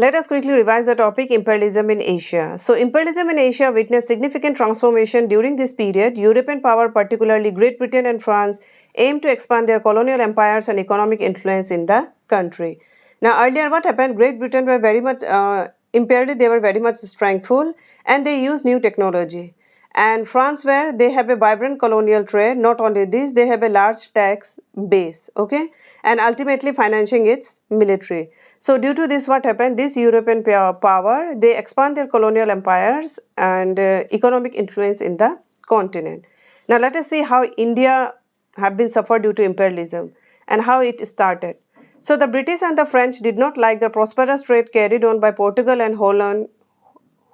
Let us quickly revise the topic imperialism in Asia. So, imperialism in Asia witnessed significant transformation during this period. European power, particularly Great Britain and France, aimed to expand their colonial empires and economic influence in the country. Now, earlier, what happened? Great Britain were very much imperially; they were very much strengthful, and they used new technology. And France, where they have a vibrant colonial trade. Not only this, they have a large tax base. Okay, and ultimately financing its military. So due to this, what happened? This European power, they expand their colonial empires and economic influence in the continent. Now let us see how India have been suffered due to imperialism and how it started. So the British and the French did not like the prosperous trade carried on by Portugal and Holland,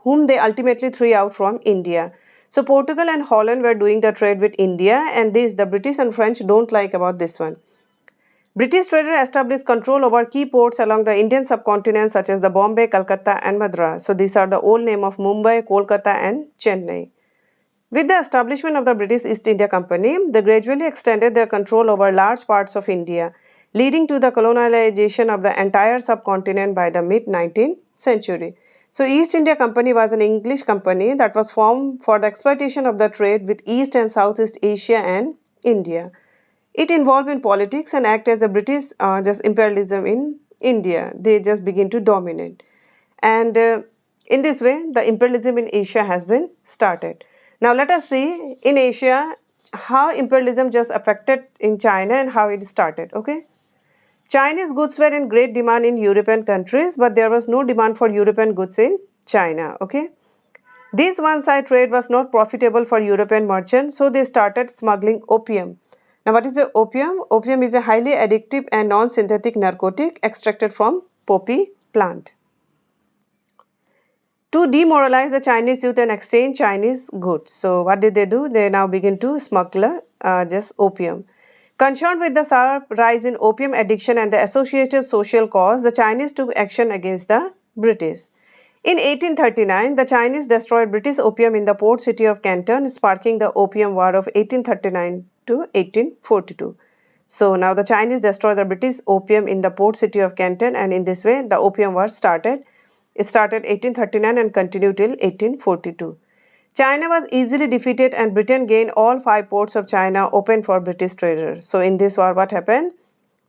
whom they ultimately threw out from India. So Portugal and Holland were doing the trade with India, and this the British and French don't like about this one. British traders established control over key ports along the Indian subcontinent such as the Bombay, Calcutta and Madras. So these are the old name of Mumbai, Kolkata and Chennai. With the establishment of the British East India Company, they gradually extended their control over large parts of India, leading to the colonialization of the entire subcontinent by the mid-19th century. So East India Company was an English company that was formed for the exploitation of the trade with East and Southeast Asia and India. It involved in politics and act as a British just imperialism in India. They just begin to dominate. And in this way, the imperialism in Asia has been started. Now let us see in Asia how imperialism just affected in China and how it started. Okay. Chinese goods were in great demand in European countries, but there was no demand for European goods in China. Okay. This one-side trade was not profitable for European merchants, so they started smuggling opium. Now, what is the opium? Opium is a highly addictive and non-synthetic narcotic extracted from poppy plant. To demoralize the Chinese youth and exchange Chinese goods. So, what did they do? They now begin to smuggle just opium. Concerned with the sharp rise in opium addiction and the associated social cause, the Chinese took action against the British. In 1839, the Chinese destroyed British opium in the port city of Canton, sparking the Opium War of 1839 to 1842. So now the Chinese destroyed the British opium in the port city of Canton, and in this way the Opium War started. It started 1839 and continued till 1842. China was easily defeated and Britain gained all 5 ports of China open for British traders. So in this war what happened?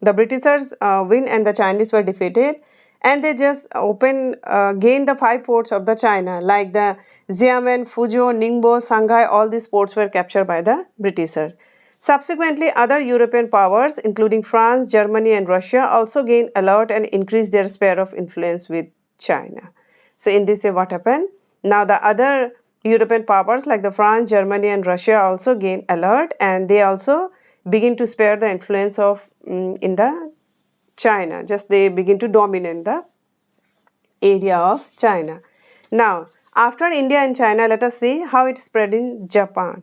The Britishers win and the Chinese were defeated, and they just gained the 5 ports of the China like the Xiamen, Fuzhou, Ningbo, Shanghai. All these ports were captured by the Britishers. Subsequently, other European powers including France, Germany and Russia also gained alert and increased their sphere of influence with China. So in this way what happened? Now the other European powers like the France, Germany and Russia also gained alert, and they also begin to spare the influence of in the China. Just they begin to dominate the area of China. Now, after India and China, let us see how it spread in Japan.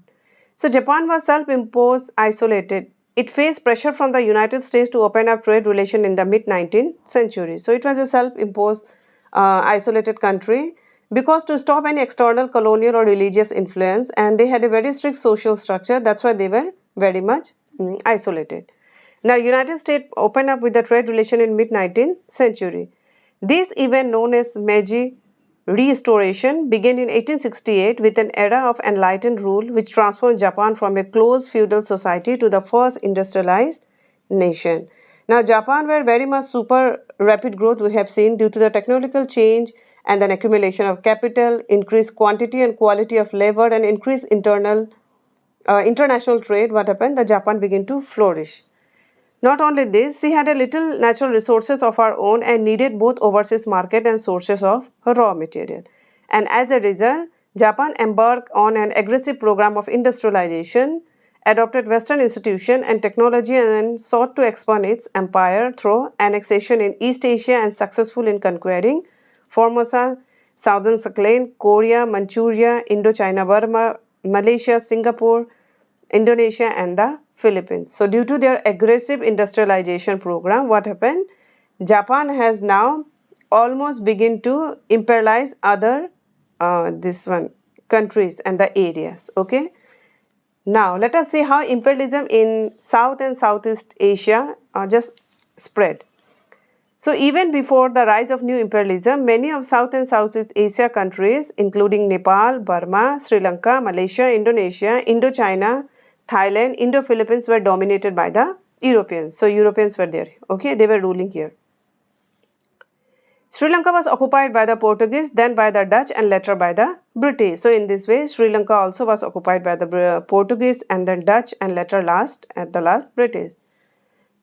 So, Japan was self-imposed, isolated. It faced pressure from the United States to open up trade relations in the mid-19th century. So, it was a self-imposed, isolated country because to stop any external colonial or religious influence, and they had a very strict social structure. That's why they were very much isolated. Now, United States opened up with the trade relation in mid-19th century. This event known as Meiji Restoration began in 1868 with an era of enlightened rule which transformed Japan from a closed feudal society to the first industrialized nation. Now, Japan were very much super rapid growth we have seen due to the technological change and then accumulation of capital, increased quantity and quality of labor and increased international trade. What happened? The Japan began to flourish. Not only this, she had a little natural resources of her own and needed both overseas market and sources of raw material. And as a result, Japan embarked on an aggressive program of industrialization, adopted Western institution and technology, and then sought to expand its empire through annexation in East Asia and successful in conquering Formosa, Southern Sakhalin, Korea, Manchuria, Indochina, Burma, Malaysia, Singapore, Indonesia and the Philippines. So due to their aggressive industrialization program, what happened? Japan has now almost begin to imperialize other countries and the areas. Okay. Now let us see how imperialism in South and Southeast Asia just spread. So even before the rise of new imperialism, many of South and Southeast Asia countries, including Nepal, Burma, Sri Lanka, Malaysia, Indonesia, Indochina, Thailand, Indo-Philippines were dominated by the Europeans. So Europeans were there, okay, they were ruling here. Sri Lanka was occupied by the Portuguese, then by the Dutch and later by the British. So in this way, Sri Lanka also was occupied by the Portuguese and then Dutch and later at the last British.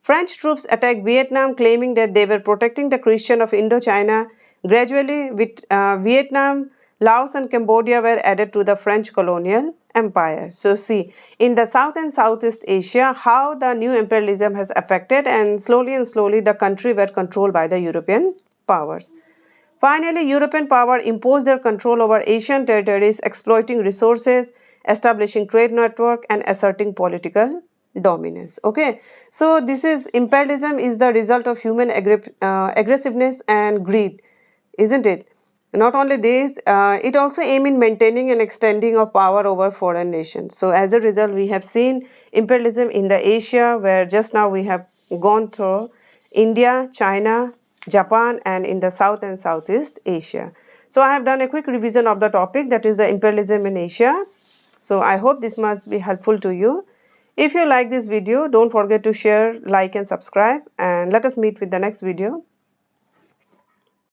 French troops attacked Vietnam, claiming that they were protecting the Christian of Indochina. Gradually, with Vietnam, Laos and Cambodia were added to the French colonial empire. So see, in the South and Southeast Asia, how the new imperialism has affected, and slowly the country were controlled by the European powers. Finally, European power imposed their control over Asian territories, exploiting resources, establishing trade network, and asserting political dominance. Okay, so this is imperialism is the result of human aggressiveness and greed, isn't it? Not only this, it also aim in maintaining and extending of power over foreign nations. So as a result, we have seen imperialism in the Asia, where just now we have gone through India, China, Japan, and in the South and Southeast Asia. So I have done a quick revision of the topic, that is the imperialism in Asia. So I hope this must be helpful to you. If you like this video, don't forget to share, like and subscribe, and let us meet with the next video.